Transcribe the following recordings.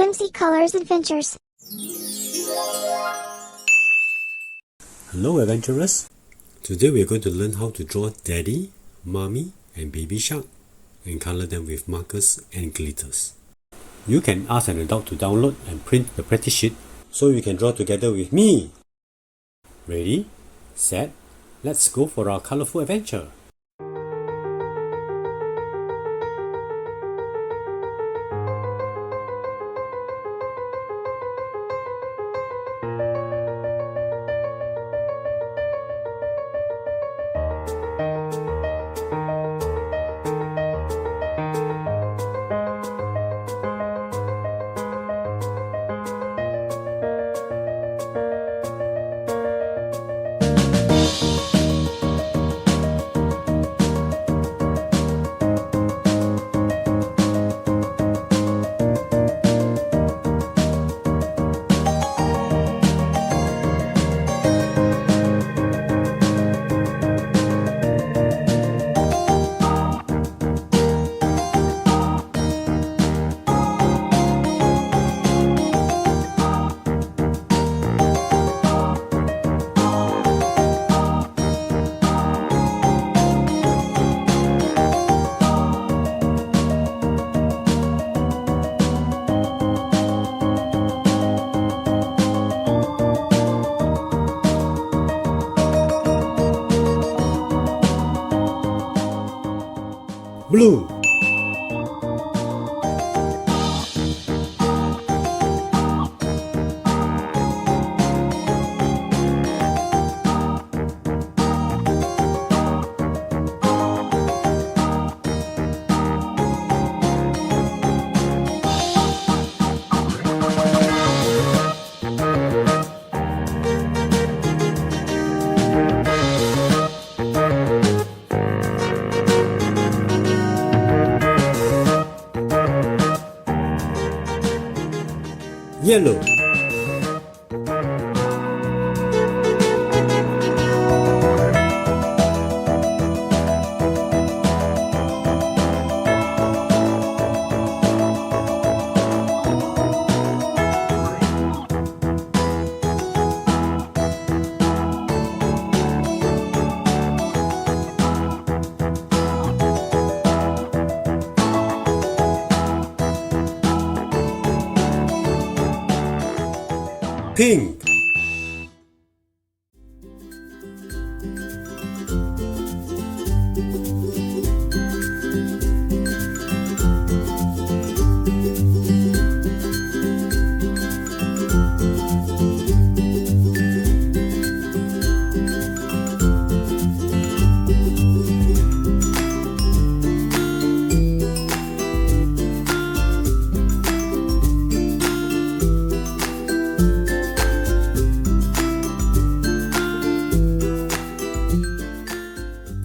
Whimsy Colors Adventures. Hello adventurers! Today we are going to learn how to draw Daddy, Mommy and Baby Shark and color them with markers and glitters. You can ask an adult to download and print the practice sheet so you can draw together with me. Ready, set, let's go for our colorful adventure! Blue, yellow, pink,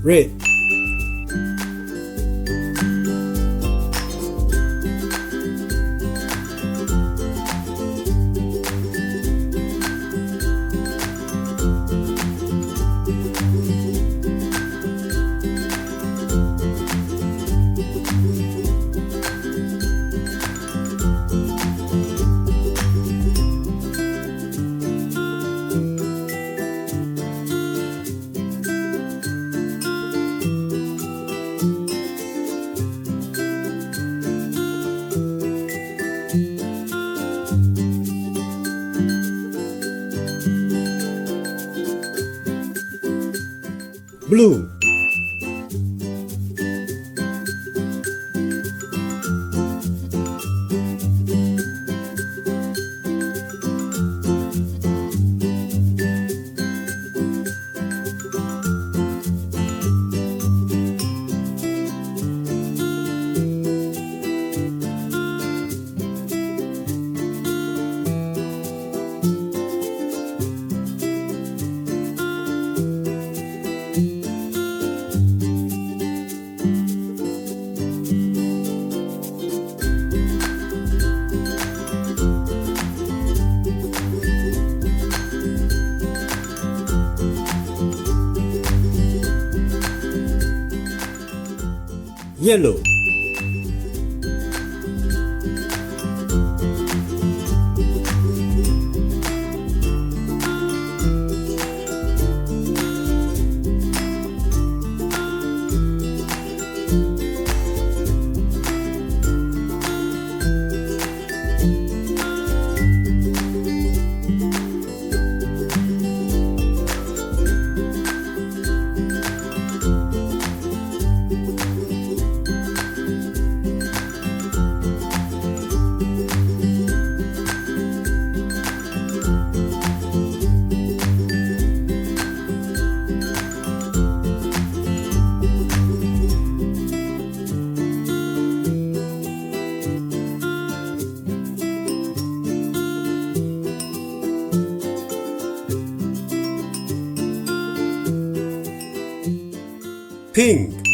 red, blue, yellow, pink.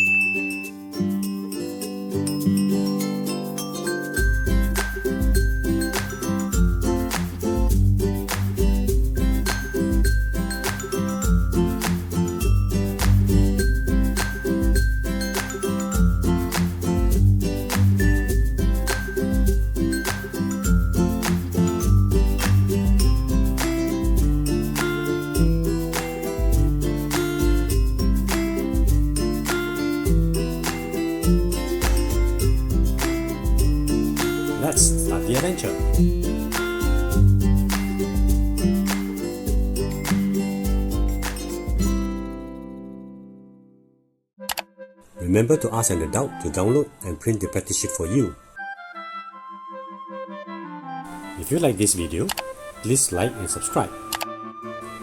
Let's start the adventure. Remember to ask an adult to download and print the practice sheet for you. If you like this video, please like and subscribe.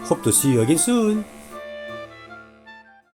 Hope to see you again soon.